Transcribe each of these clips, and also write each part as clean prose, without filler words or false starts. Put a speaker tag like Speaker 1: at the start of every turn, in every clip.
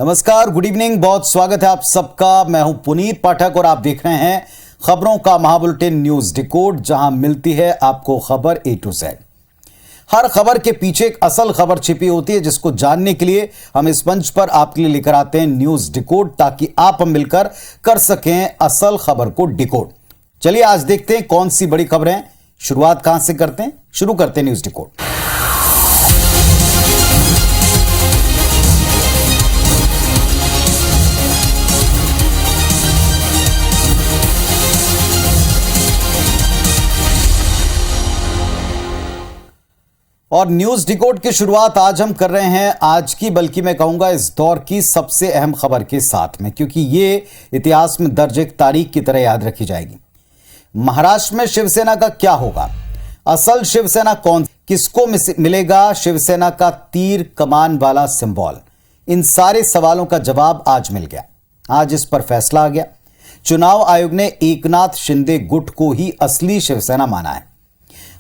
Speaker 1: नमस्कार, good evening, बहुत स्वागत है आप सबका। मैं हूं पुनीत पाठक और आप देख रहे हैं खबरों का महाबुलेटिन न्यूज डिकोड, जहां मिलती है आपको खबर ए टू जेड। हर खबर के पीछे एक असल खबर छिपी होती है, जिसको जानने के लिए हम इस मंच पर आपके लिए लेकर आते हैं न्यूज डिकोड, ताकि आप हम मिलकर कर सकें असल खबर को डिकोड। चलिए आज देखते हैं कौन सी बड़ी खबरें। शुरुआत कहां से करते हैं? शुरू करते हैं न्यूज डिकोड। और न्यूज डिकोड की शुरुआत आज हम कर रहे हैं आज की, बल्कि मैं कहूंगा इस दौर की सबसे अहम खबर के साथ में, क्योंकि ये इतिहास में दर्ज एक तारीख की तरह याद रखी जाएगी। महाराष्ट्र में शिवसेना का क्या होगा? असल शिवसेना कौन? किसको मिलेगा शिवसेना का तीर कमान वाला सिंबल? इन सारे सवालों का जवाब आज मिल गया। आज इस पर फैसला आ गया। चुनाव आयोग ने एकनाथ शिंदे गुट को ही असली शिवसेना माना है।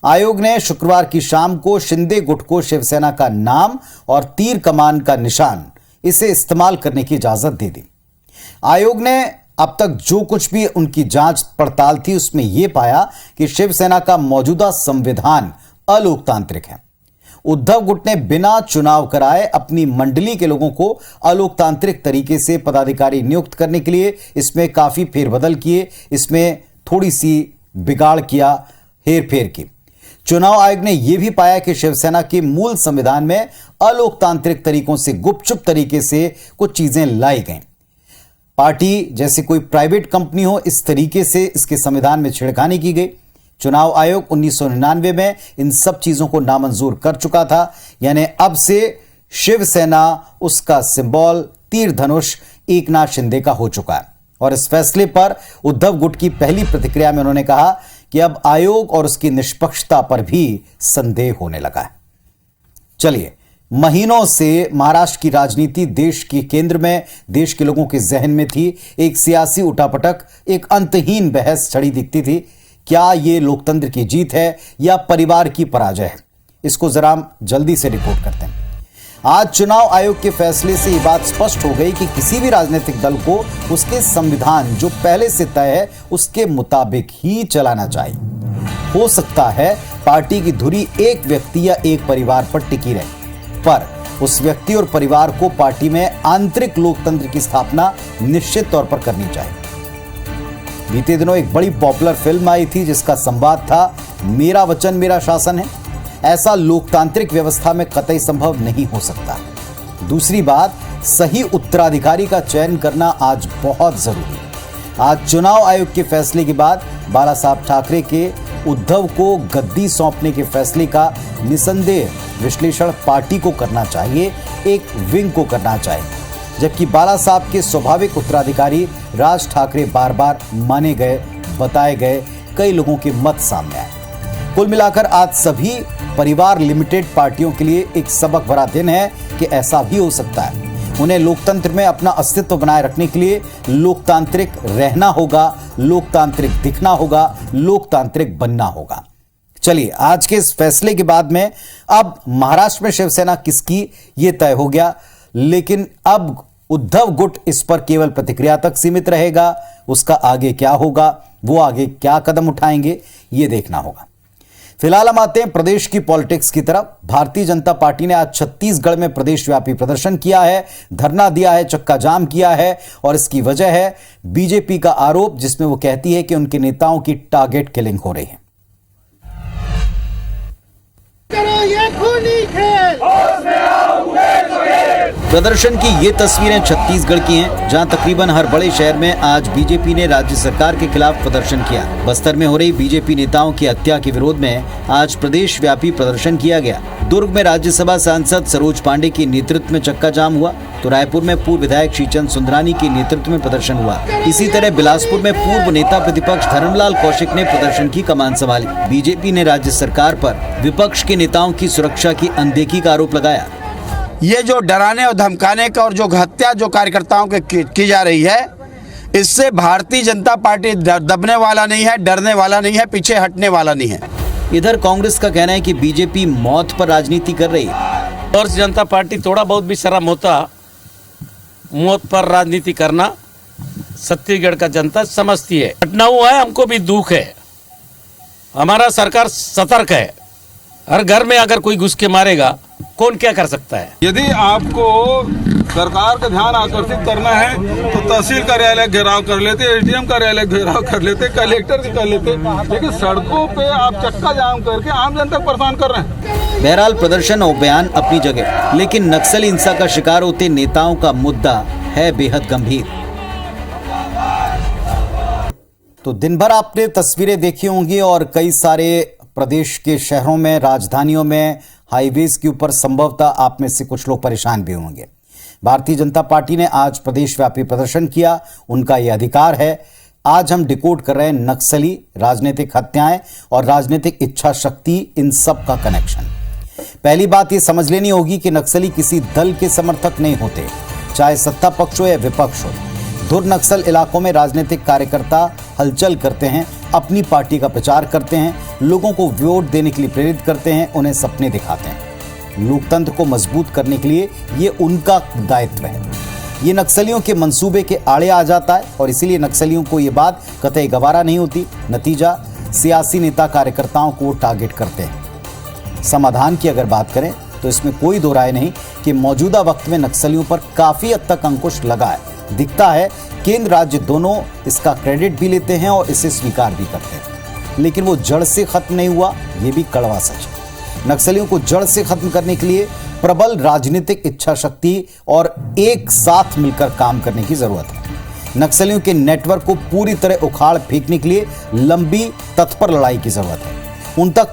Speaker 1: आयोग ने शुक्रवार की शाम को शिंदे गुट को शिवसेना का नाम और तीर कमान का निशान इसे इस्तेमाल करने की इजाजत दे दी। आयोग ने अब तक जो कुछ भी उनकी जांच पड़ताल थी, उसमें यह पाया कि शिवसेना का मौजूदा संविधान अलोकतांत्रिक है। उद्धव गुट ने बिना चुनाव कराए अपनी मंडली के लोगों को अलोकतांत्रिक तरीके से पदाधिकारी नियुक्त करने के लिए इसमें काफी फेरबदल किए, इसमें थोड़ी सी बिगाड़ किया, हेरफेर की। चुनाव आयोग ने यह भी पाया कि शिवसेना के मूल संविधान में अलोकतांत्रिक तरीकों से गुपचुप तरीके से कुछ चीजें लाई गईं। पार्टी जैसे कोई प्राइवेट कंपनी हो, इस तरीके से इसके संविधान में छेड़खानी की गई। चुनाव आयोग 1999 में इन सब चीजों को नामंजूर कर चुका था। यानी अब से शिवसेना, उसका सिंबल तीर धनुष एकनाथ शिंदे का हो चुका है। और इस फैसले पर उद्धव गुट की पहली प्रतिक्रिया में उन्होंने कहा कि अब आयोग और उसकी निष्पक्षता पर भी संदेह होने लगा है। चलिए, महीनों से महाराष्ट्र की राजनीति देश के केंद्र में, देश के लोगों के जहन में थी। एक सियासी उठापटक, एक अंतहीन बहस छड़ी दिखती थी। क्या यह लोकतंत्र की जीत है या परिवार की पराजय है? इसको जरा हम जल्दी से रिपोर्ट करते हैं। आज चुनाव आयोग के फैसले से यह बात स्पष्ट हो गई कि किसी भी राजनीतिक दल को उसके संविधान जो पहले से तय है उसके मुताबिक ही चलाना चाहिए। हो सकता है पार्टी की धुरी एक व्यक्ति या एक परिवार पर टिकी रहे, पर उस व्यक्ति और परिवार को पार्टी में आंतरिक लोकतंत्र की स्थापना निश्चित तौर पर करनी चाहिए। बीते दिनों एक बड़ी पॉपुलर फिल्म आई थी जिसका संवाद था, मेरा वचन मेरा शासन है। ऐसा लोकतांत्रिक व्यवस्था में कतई संभव नहीं हो सकता। दूसरी बात, सही उत्तराधिकारी का चयन करना आज बहुत जरूरी है। आज चुनाव आयोग के फैसले के बाद बाला साहब ठाकरे के उद्धव को गद्दी सौंपने के फैसले का निसंदेह विश्लेषण पार्टी को करना चाहिए, एक विंग को करना चाहिए, जबकि बाला साहब के स्वाभाविक उत्तराधिकारी राज ठाकरे बार बार माने गए, बताए गए, कई लोगों के मत सामने आए। कुल मिलाकर आज सभी परिवार लिमिटेड पार्टियों के लिए एक सबक भरा दिन है कि ऐसा भी हो सकता है। उन्हें लोकतंत्र में अपना अस्तित्व बनाए रखने के लिए लोकतांत्रिक रहना होगा, लोकतांत्रिक दिखना होगा, लोकतांत्रिक बनना होगा। चलिए, आज के इस फैसले के बाद में अब महाराष्ट्र में शिवसेना किसकी, यह तय हो गया। लेकिन अब उद्धव गुट इस पर केवल प्रतिक्रिया तक सीमित रहेगा। उसका आगे क्या होगा, वो आगे क्या कदम उठाएंगे, यह देखना होगा। फिलहाल हम आते हैं प्रदेश की पॉलिटिक्स की तरफ। भारतीय जनता पार्टी ने आज छत्तीसगढ़ में प्रदेशव्यापी प्रदर्शन किया है, धरना दिया है, चक्का जाम किया है, और इसकी वजह है बीजेपी का आरोप, जिसमें वो कहती है कि उनके नेताओं की टारगेट किलिंग हो रही है। प्रदर्शन की ये तस्वीरें छत्तीसगढ़ की हैं, जहां तकरीबन हर बड़े शहर में आज बीजेपी ने राज्य सरकार के खिलाफ प्रदर्शन किया। बस्तर में हो रही बीजेपी नेताओं की हत्या के विरोध में आज प्रदेश व्यापी प्रदर्शन किया गया। दुर्ग में राज्यसभा सांसद सरोज पांडे के नेतृत्व में चक्का जाम हुआ, तो रायपुर में पूर्व विधायक श्रीचंद सुंदरानी के नेतृत्व में प्रदर्शन हुआ। इसी तरह बिलासपुर में पूर्व नेता प्रतिपक्ष धर्मलाल कौशिक ने प्रदर्शन की कमान संभाली। बीजेपी ने राज्य सरकार पर विपक्ष के नेताओं की सुरक्षा की अनदेखी का आरोप लगाया।
Speaker 2: ये जो डराने और धमकाने का और जो हत्या जो कार्यकर्ताओं के की जा रही है, इससे भारतीय जनता पार्टी दबने वाला नहीं है, डरने वाला नहीं है, पीछे हटने वाला नहीं है।
Speaker 1: इधर कांग्रेस का कहना है कि बीजेपी मौत पर राजनीति कर रही है।
Speaker 3: और जनता पार्टी थोड़ा बहुत भी शर्म होता मौत पर राजनीति करना छत्तीसगढ़ का जनता समझती है। घटना हुआ है, हमको भी दुख है। हमारा सरकार सतर्क है। हर घर में अगर कोई घुस के मारेगा कौन क्या कर सकता है।
Speaker 4: यदि आपको सरकार का ध्यान आकर्षित करना है तो तहसील कार्यालय घेराव कर लेते, एसडीएम कार्यालय घेराव कर लेते, कलेक्टर कर लेते, लेकिन सड़कों पे आप चक्का जाम करके आम जनता को परेशान कर रहे हैं।
Speaker 1: बहरहाल प्रदर्शन और बयान अपनी जगह, लेकिन नक्सली हिंसा का शिकार होते नेताओं का मुद्दा है बेहद गंभीर। तो दिन भर आपने तस्वीरें देखी होंगी और कई सारे प्रदेश के शहरों में, राजधानियों में, हाईवेज के ऊपर संभवतः आप में से कुछ लोग परेशान भी होंगे। भारतीय जनता पार्टी ने आज प्रदेश व्यापी प्रदर्शन किया, उनका यह अधिकार है। आज हम डिकोड कर रहे हैं नक्सली, राजनीतिक हत्याएं और राजनीतिक इच्छा शक्ति, इन सब का कनेक्शन। पहली बात यह समझ लेनी होगी कि नक्सली किसी दल के समर्थक नहीं होते, चाहे सत्ता पक्ष हो या विपक्ष हो। धुर नक्सल इलाकों में राजनीतिक कार्यकर्ता हलचल करते हैं, अपनी पार्टी का प्रचार करते हैं, लोगों को वोट देने के लिए प्रेरित करते हैं, उन्हें सपने दिखाते हैं। लोकतंत्र को मजबूत करने के लिए ये उनका दायित्व है। ये नक्सलियों के मंसूबे के आड़े आ जाता है और इसीलिए नक्सलियों को ये बात कतई गवारा नहीं होती। नतीजा, सियासी नेता कार्यकर्ताओं को टारगेट करते हैं। समाधान की अगर बात करें तो इसमें कोई दो राय नहीं कि मौजूदा वक्त में नक्सलियों पर काफी हद तक अंकुश लगा है। दिखता है केंद्र राज्य दोनों इसका क्रेडिट भी लेते हैं और इसे स्वीकार भी करते हैं, लेकिन वो जड़ से खत्म नहीं हुआ, ये भी कड़वा सच है। नक्सलियों को जड़ से खत्म करने के लिए प्रबल राजनीतिक इच्छा शक्ति और एक साथ मिलकर काम करने की जरूरत है। नक्सलियों के नेटवर्क को पूरी तरह उखाड़ फेंकने के लिए लंबी तत्पर लड़ाई की जरूरत है। उन तक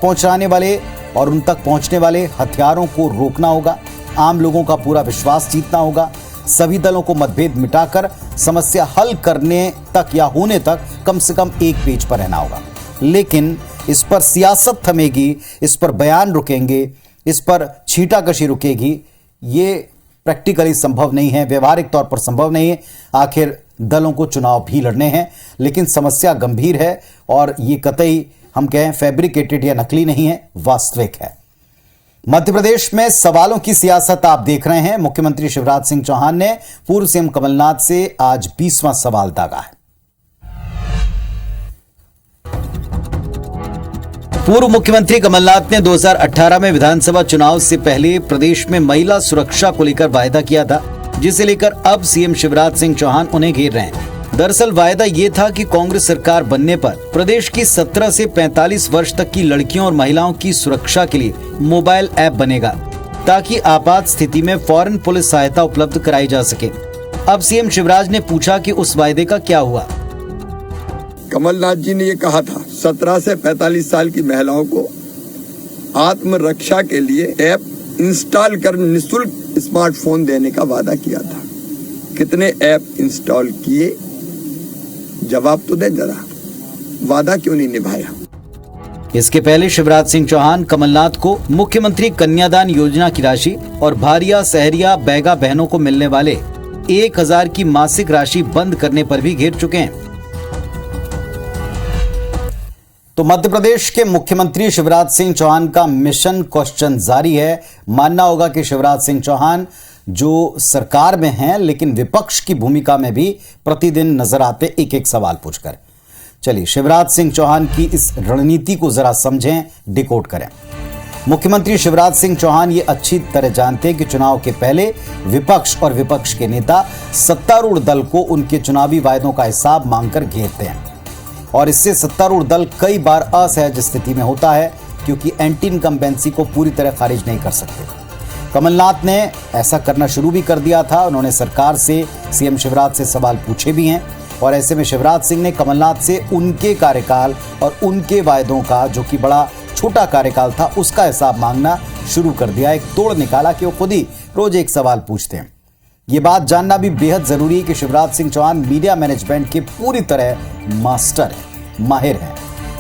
Speaker 1: पहुंचने वाले हथियारों को रोकना होगा, आम लोगों का पूरा विश्वास जीतना होगा, सभी दलों को मतभेद मिटाकर समस्या हल करने तक या होने तक कम से कम एक पेज पर रहना होगा। लेकिन इस पर सियासत थमेगी, इस पर बयान रुकेंगे, इस पर छींटाकशी रुकेगी, ये प्रैक्टिकली संभव नहीं है, व्यवहारिक तौर पर संभव नहीं है। आखिर दलों को चुनाव भी लड़ने हैं, लेकिन समस्या गंभीर है और ये कतई हम कहें फैब्रिकेटेड या नकली नहीं है, वास्तविक है। मध्य प्रदेश में सवालों की सियासत आप देख रहे हैं। मुख्यमंत्री शिवराज सिंह चौहान ने पूर्व सीएम कमलनाथ से आज 20वां सवाल दागा है। पूर्व मुख्यमंत्री कमलनाथ ने 2018 में विधानसभा चुनाव से पहले प्रदेश में महिला सुरक्षा को लेकर वायदा किया था, जिसे लेकर अब सीएम शिवराज सिंह चौहान उन्हें घेर रहे हैं। दरअसल वायदा ये था कि कांग्रेस सरकार बनने पर प्रदेश की 17 से 45 वर्ष तक की लड़कियों और महिलाओं की सुरक्षा के लिए मोबाइल ऐप बनेगा, ताकि आपात स्थिति में फौरन पुलिस सहायता उपलब्ध कराई जा सके। अब सीएम शिवराज ने पूछा कि उस वायदे का क्या हुआ।
Speaker 5: कमलनाथ जी ने ये कहा था 17 से 45 साल की महिलाओं को आत्मरक्षा के लिए ऐप इंस्टॉल कर निःशुल्क स्मार्टफोन देने का वादा किया था। कितने ऐप इंस्टॉल किए? जवाब तो दे जरा, वादा क्यों नहीं निभाया?
Speaker 1: इसके पहले शिवराज सिंह चौहान कमलनाथ को मुख्यमंत्री कन्यादान योजना की राशि और भारिया, सहरिया, बैगा बहनों को मिलने वाले 1000 की मासिक राशि बंद करने पर भी घेर चुके हैं। तो मध्य प्रदेश के मुख्यमंत्री शिवराज सिंह चौहान का मिशन क्वेश्चन जारी है। मानना होगा कि शिवराज सिंह चौहान जो सरकार में हैं, लेकिन विपक्ष की भूमिका में भी प्रतिदिन नजर आते एक एक सवाल पूछकर। चलिए शिवराज सिंह चौहान की इस रणनीति को जरा समझें, डिकोड करें। मुख्यमंत्री शिवराज सिंह चौहान ये अच्छी तरह जानते हैं कि चुनाव के पहले विपक्ष और विपक्ष के नेता सत्तारूढ़ दल को उनके चुनावी वायदों का हिसाब मांगकर घेरते हैं, और इससे सत्तारूढ़ दल कई बार असहज स्थिति में होता है, क्योंकि एंटी इनकम्बेंसी को पूरी तरह खारिज नहीं कर सकते। कमलनाथ ने ऐसा करना शुरू भी कर दिया था। उन्होंने सरकार से, सीएम शिवराज से सवाल पूछे भी हैं, और ऐसे में शिवराज सिंह ने कमलनाथ से उनके कार्यकाल और उनके वायदों का, जो कि बड़ा छोटा कार्यकाल था, उसका हिसाब मांगना शुरू कर दिया। एक तोड़ निकाला कि वो खुद ही रोज एक सवाल पूछते हैं। ये बात जानना भी बेहद जरूरी है कि शिवराज सिंह चौहान मीडिया मैनेजमेंट के पूरी तरह मास्टर हैं, माहिर हैं।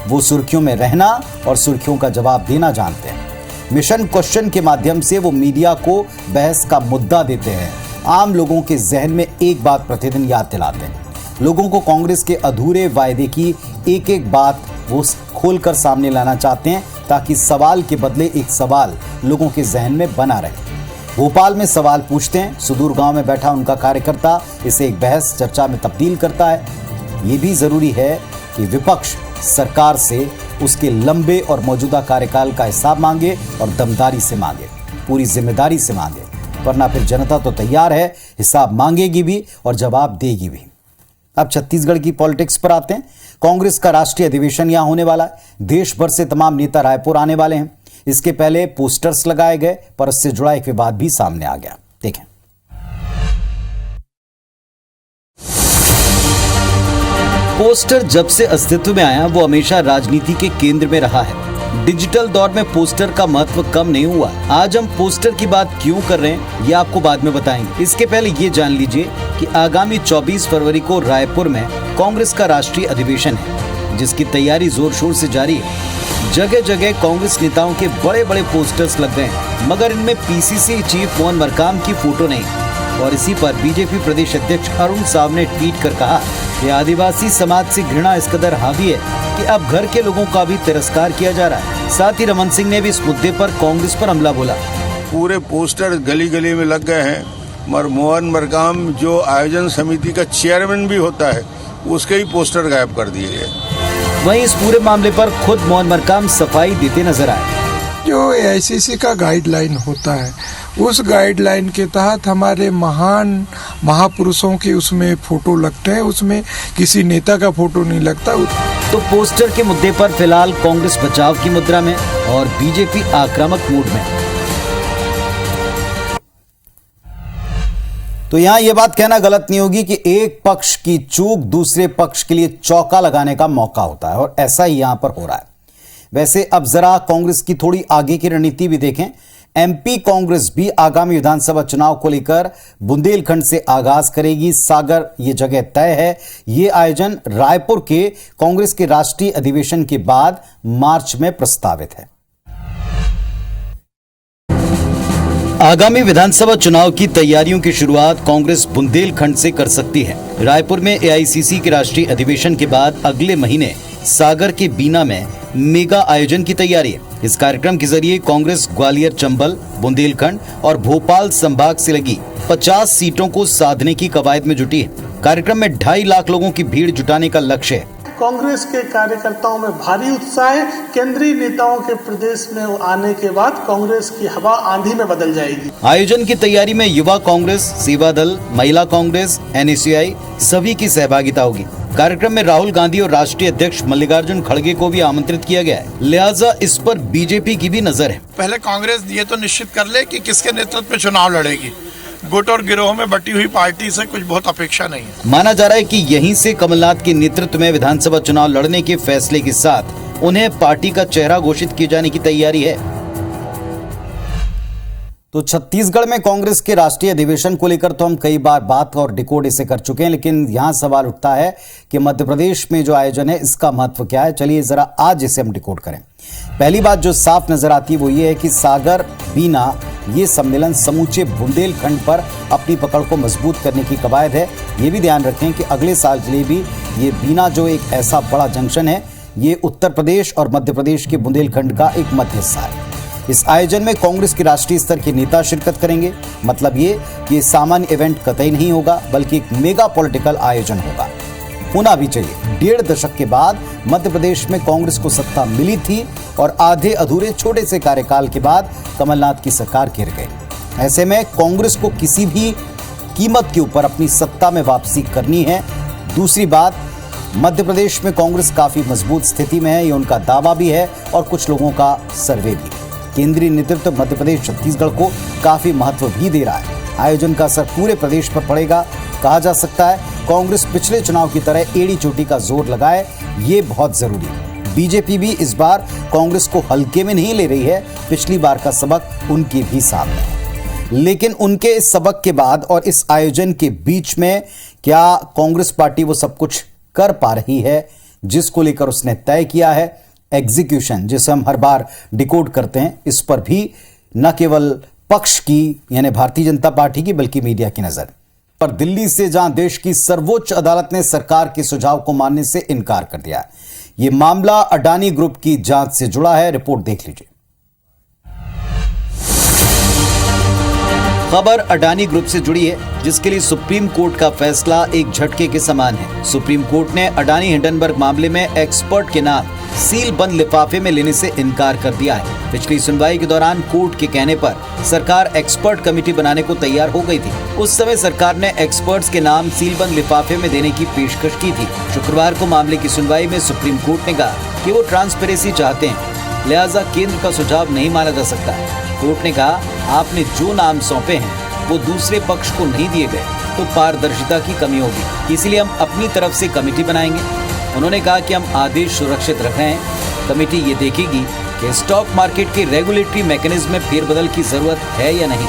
Speaker 1: वो सुर्खियों में रहना और सुर्खियों का जवाब देना जानते हैं। मिशन क्वेश्चन के माध्यम से वो मीडिया को बहस का मुद्दा देते हैं, आम लोगों के जहन में एक बात प्रतिदिन याद दिलाते हैं। लोगों को कांग्रेस के अधूरे वायदे की एक एक बात वो खोलकर सामने लाना चाहते हैं, ताकि सवाल के बदले एक सवाल लोगों के जहन में बना रहे। भोपाल में सवाल पूछते हैं, सुदूर गांव में बैठा उनका कार्यकर्ता इसे एक बहस चर्चा में तब्दील करता है। ये भी जरूरी है कि विपक्ष सरकार से उसके लंबे और मौजूदा कार्यकाल का हिसाब मांगे और दमदारी से मांगे, पूरी जिम्मेदारी से मांगे, वरना फिर जनता तो तैयार है, हिसाब मांगेगी भी और जवाब देगी भी। अब छत्तीसगढ़ की पॉलिटिक्स पर आते हैं। कांग्रेस का राष्ट्रीय अधिवेशन यहां होने वाला है। देश भर से तमाम नेता रायपुर आने वाले हैं। इसके पहले पोस्टर्स लगाए गए, पर इससे जुड़ा एक विवाद भी सामने आ गया। देखें। पोस्टर जब से अस्तित्व में आया वो हमेशा राजनीति के केंद्र में रहा है। डिजिटल दौर में पोस्टर का महत्व कम नहीं हुआ। आज हम पोस्टर की बात क्यों कर रहे हैं ये आपको बाद में बताएंगे। इसके पहले ये जान लीजिए कि आगामी 24 फरवरी को रायपुर में कांग्रेस का राष्ट्रीय अधिवेशन है, जिसकी तैयारी जोर शोर से जारी है। जगह जगह कांग्रेस नेताओं के बड़े बड़े पोस्टर्स लग गए हैं, मगर इनमें पीसीसी चीफ मोहन मरकाम की फोटो नहीं। और इसी पर बीजेपी प्रदेश अध्यक्ष अरुण साव ने ट्वीट कर कहा कि आदिवासी समाज से घृणा इस कदर हावी है कि अब घर के लोगों का भी तिरस्कार किया जा रहा है। साथ ही रमन सिंह ने भी इस मुद्दे पर कांग्रेस पर हमला बोला।
Speaker 6: पूरे पोस्टर गली गली में लग गए हैं, मगर मोहन मरकाम जो आयोजन समिति का चेयरमैन भी होता है, उसके ही पोस्टर गायब कर दिए गए।
Speaker 1: वहीं इस पूरे मामले पर खुद मोहन मरकाम सफाई देते नजर आए।
Speaker 7: जो एआईसीसी का गाइडलाइन होता है, उस गाइडलाइन के तहत हमारे महान महापुरुषों के उसमें फोटो लगते हैं, उसमें किसी नेता का फोटो नहीं लगता।
Speaker 1: तो पोस्टर के मुद्दे पर फिलहाल कांग्रेस बचाव की मुद्रा में और बीजेपी आक्रामक मूड में। तो यहां यह बात कहना गलत नहीं होगी कि एक पक्ष की चूक दूसरे पक्ष के लिए चौका लगाने का मौका होता है, और ऐसा ही यहां पर हो रहा है। वैसे अब जरा कांग्रेस की थोड़ी आगे की रणनीति भी देखें। एमपी कांग्रेस भी आगामी विधानसभा चुनाव को लेकर बुंदेलखंड से आगाज करेगी। सागर ये जगह तय है। ये आयोजन रायपुर के कांग्रेस के राष्ट्रीय अधिवेशन के बाद मार्च में प्रस्तावित है। आगामी विधानसभा चुनाव की तैयारियों की शुरुआत कांग्रेस बुंदेलखंड से कर सकती है। रायपुर में एआईसीसी के राष्ट्रीय अधिवेशन के बाद अगले महीने सागर के बीना में मेगा आयोजन की तैयारी है। इस कार्यक्रम के जरिए कांग्रेस ग्वालियर, चंबल, बुंदेलखंड और भोपाल संभाग से लगी 50 सीटों को साधने की कवायद में जुटी है। कार्यक्रम में 2.5 लाख लोगों की भीड़ जुटाने का लक्ष्य है।
Speaker 8: कांग्रेस के कार्यकर्ताओं में भारी उत्साह है। केंद्रीय नेताओं के प्रदेश में आने के बाद कांग्रेस की हवा आंधी में बदल जाएगी।
Speaker 1: आयोजन की तैयारी में युवा कांग्रेस, सेवा दल, महिला कांग्रेस, एनएसयूआई सभी की सहभागिता होगी। कार्यक्रम में राहुल गांधी और राष्ट्रीय अध्यक्ष मल्लिकार्जुन खड़गे को भी आमंत्रित किया गया है, लिहाजा इस पर बीजेपी की भी नजर है।
Speaker 9: पहले कांग्रेस ये तो निश्चित कर ले कि किसके नेतृत्व में चुनाव लड़ेगी। गुट और गिरोह में बटी हुई पार्टी से कुछ बहुत अपेक्षा नहीं है।
Speaker 1: माना जा रहा है कि यहीं से कमलनाथ के नेतृत्व में विधानसभा चुनाव लड़ने के फैसले के साथ उन्हें पार्टी का चेहरा घोषित किए जाने की तैयारी है। तो छत्तीसगढ़ में कांग्रेस के राष्ट्रीय अधिवेशन को लेकर तो हम कई बार बात और डिकोड इसे कर चुके हैं, लेकिन यहां सवाल उठता है कि मध्य प्रदेश में जो आयोजन है इसका महत्व क्या है। चलिए जरा आज इसे हम डिकोड करें। पहली बात जो साफ नजर आती है वो ये है कि सागर, बीना ये सम्मेलन समूचे बुंदेलखंड पर अपनी पकड़ को मजबूत करने की कवायद है। ये भी ध्यान रखें कि अगले साल के लिए भी ये बीना जो एक ऐसा बड़ा जंक्शन है, ये उत्तर प्रदेश और मध्य प्रदेश के बुंदेलखंड का एक मध्य हिस्सा है। इस आयोजन में कांग्रेस के राष्ट्रीय स्तर के नेता शिरकत करेंगे। मतलब ये कि सामान्य इवेंट कतई नहीं होगा, बल्कि एक मेगा पॉलिटिकल आयोजन होगा। होना भी चाहिए। 1.5 दशक के बाद मध्य प्रदेश में कांग्रेस को सत्ता मिली थी और आधे अधूरे छोटे से कार्यकाल के बाद कमलनाथ की सरकार गिर गई। ऐसे में कांग्रेस को किसी भी कीमत के ऊपर अपनी सत्ता में वापसी करनी है। दूसरी बात, मध्य प्रदेश में कांग्रेस काफी मजबूत स्थिति में है, ये उनका दावा भी है और कुछ लोगों का सर्वे भी। केंद्रीय नेतृत्व मध्य प्रदेश छत्तीसगढ़ को काफी महत्व भी दे रहा है। आयोजन का असर पूरे प्रदेश पर पड़ेगा। कहा जा सकता है कांग्रेस पिछले चुनाव की तरह एड़ी चोटी का जोर लगाए, ये बहुत जरूरी है। बीजेपी भी इस बार कांग्रेस को हल्के में नहीं ले रही है। पिछली बार का सबक उनके भी सामने है, लेकिन उनके इस सबक के बाद और इस आयोजन के बीच में क्या कांग्रेस पार्टी वो सब कुछ कर पा रही है जिसको लेकर उसने तय किया है? एग्जीक्यूशन, जिसे हम हर बार डिकोड करते हैं, इस पर भी न केवल पक्ष की यानी भारतीय जनता पार्टी की बल्कि मीडिया की नजर। पर दिल्ली से जहां देश की सर्वोच्च अदालत ने सरकार के सुझाव को मानने से इनकार कर दिया। यह मामला अडानी ग्रुप की जांच से जुड़ा है। रिपोर्ट देख लीजिए। खबर अडानी ग्रुप से जुड़ी है, जिसके लिए सुप्रीम कोर्ट का फैसला एक झटके के समान है। सुप्रीम कोर्ट ने अडानी हिंडनबर्ग मामले में एक्सपर्ट के नाम सील बंद लिफाफे में लेने से इनकार कर दिया है। पिछली सुनवाई के दौरान कोर्ट के कहने पर सरकार एक्सपर्ट कमेटी बनाने को तैयार हो गई थी। उस समय सरकार ने एक्सपर्ट्स के नाम सील बंद लिफाफे में देने की पेशकश की थी। शुक्रवार को मामले की सुनवाई में सुप्रीम कोर्ट ने कहा कि वो ट्रांसपेरेंसी चाहते हैं, लिहाजा केंद्र का सुझाव नहीं माना जा सकता। कोर्ट ने कहा, आपने जो नाम सौंपे हैं वो दूसरे पक्ष को नहीं दिए गए तो पारदर्शिता की कमी होगी, इसलिए हम अपनी तरफ से कमेटी बनाएंगे। उन्होंने कहा कि हम आदेश सुरक्षित रख रहे हैं। कमेटी ये देखेगी कि स्टॉक मार्केट के रेगुलेटरी मैकेनिज्म में फेरबदल की जरूरत है या नहीं।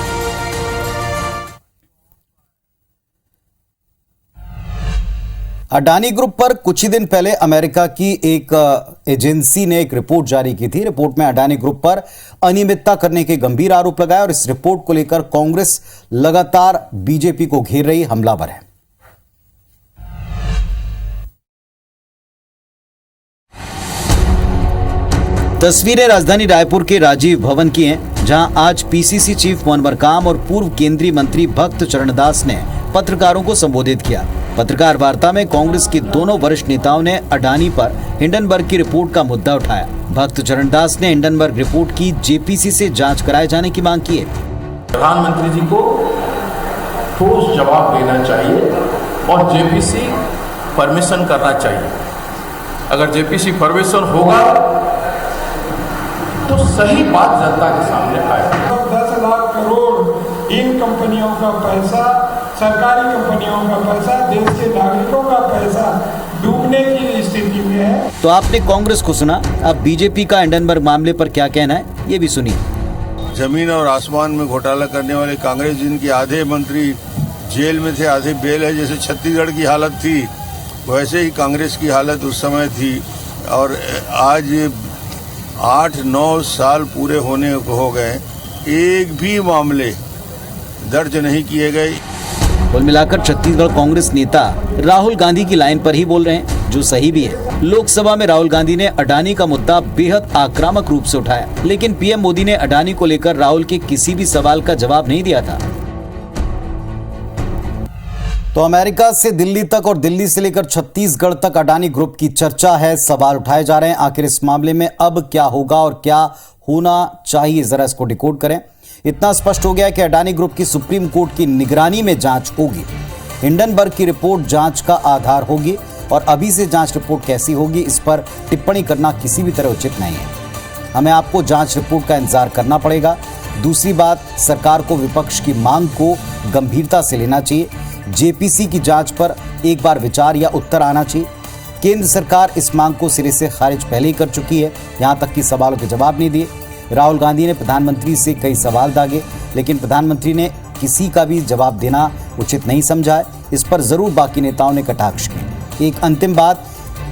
Speaker 1: अडानी ग्रुप पर कुछ ही दिन पहले अमेरिका की एक एजेंसी ने एक रिपोर्ट जारी की थी। रिपोर्ट में अडानी ग्रुप पर अनियमितता करने के गंभीर आरोप लगाए और इस रिपोर्ट को लेकर कांग्रेस लगातार बीजेपी को घेर रही हमलावर है। तस्वीरें राजधानी रायपुर के राजीव भवन की हैं, जहां आज पीसीसी चीफ मोहन मरकाम और पूर्व केंद्रीय मंत्री भक्त चरणदास ने पत्रकारों को संबोधित किया। पत्रकार वार्ता में कांग्रेस के दोनों वरिष्ठ नेताओं ने अडानी पर हिंडनबर्ग की रिपोर्ट का मुद्दा उठाया। भक्त चरणदास ने हिंडनबर्ग रिपोर्ट की जेपीसी से जांच कराए जाने की मांग की है।
Speaker 10: प्रधानमंत्री जी को ठोस जवाब देना चाहिए और जेपीसी परमिशन करना चाहिए। अगर जेपीसी परमिशन होगा तो सही बात जनता के सामने आएगी।
Speaker 7: 10 लाख करोड़ इन कंपनियों का पैसा, सरकारी कंपनियों का पैसा, देश के नागरिकों का पैसा डूबने की स्थिति में है।
Speaker 1: तो आपने कांग्रेस को सुना, अब बीजेपी का हिंडनबर्ग मामले पर क्या कहना है, ये भी सुनिए।
Speaker 6: जमीन और आसमान में घोटाला करने वाले कांग्रेस, जिनके आधे मंत्री जेल में थे, आधे बेल है, जैसे छत्तीसगढ़ की हालत थी वैसे ही कांग्रेस की हालत उस समय थी। और आज 8-9 साल पूरे होने को हो गए, एक भी मामले दर्ज नहीं किए गए।
Speaker 1: कुल मिलाकर छत्तीसगढ़ कांग्रेस नेता राहुल गांधी की लाइन पर ही बोल रहे हैं, जो सही भी है। लोकसभा में राहुल गांधी ने अडानी का मुद्दा बेहद आक्रामक रूप से उठाया, लेकिन पीएम मोदी ने अडानी को लेकर राहुल के किसी भी सवाल का जवाब नहीं दिया था। तो अमेरिका से दिल्ली तक और दिल्ली से लेकर छत्तीसगढ़ तक अडानी ग्रुप की चर्चा है, सवाल उठाए जा रहे हैं। आखिर इस मामले में अब क्या होगा और क्या होना चाहिए, जरा इसको डिकोड करें। इतना स्पष्ट हो गया कि अडानी ग्रुप की सुप्रीम कोर्ट की निगरानी में जांच होगी। हिंडनबर्ग की रिपोर्ट जांच का आधार होगी और अभी से जांच रिपोर्ट कैसी होगी इस पर टिप्पणी करना किसी भी तरह उचित नहीं है। हमें आपको जांच रिपोर्ट का इंतजार करना पड़ेगा। दूसरी बात, सरकार को विपक्ष की मांग को गंभीरता से लेना चाहिए। जेपीसी की जांच पर एक बार विचार या उत्तर आना चाहिए। केंद्र सरकार इस मांग को सिरे से खारिज पहले ही कर चुकी है, यहां तक कि सवालों के जवाब नहीं दिए। राहुल गांधी ने प्रधानमंत्री से कई सवाल दागे, लेकिन प्रधानमंत्री ने किसी का भी जवाब देना उचित नहीं समझा है। इस पर जरूर बाकी नेताओं ने कटाक्ष की। एक अंतिम बात,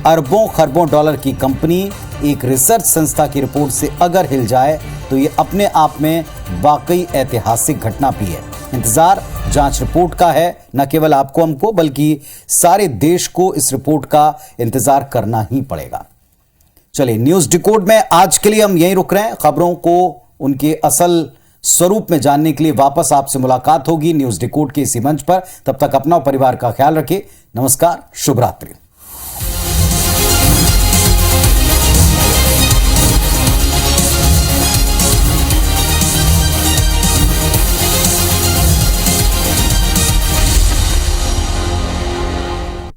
Speaker 1: अरबों खरबों डॉलर की कंपनी एक रिसर्च संस्था की रिपोर्ट से अगर हिल जाए तो ये अपने आप में वाकई ऐतिहासिक घटना भी है। इंतजार जांच रिपोर्ट का है, न केवल आपको हमको बल्कि सारे देश को इस रिपोर्ट का इंतजार करना ही पड़ेगा। चलिए, न्यूज डिकोड में आज के लिए हम यहीं रुक रहे हैं। खबरों को उनके असल स्वरूप में जानने के लिए वापस आपसे मुलाकात होगी न्यूज डिकोड के इसी मंच पर। तब तक अपना और परिवार का ख्याल रखें। नमस्कार, शुभ रात्रि।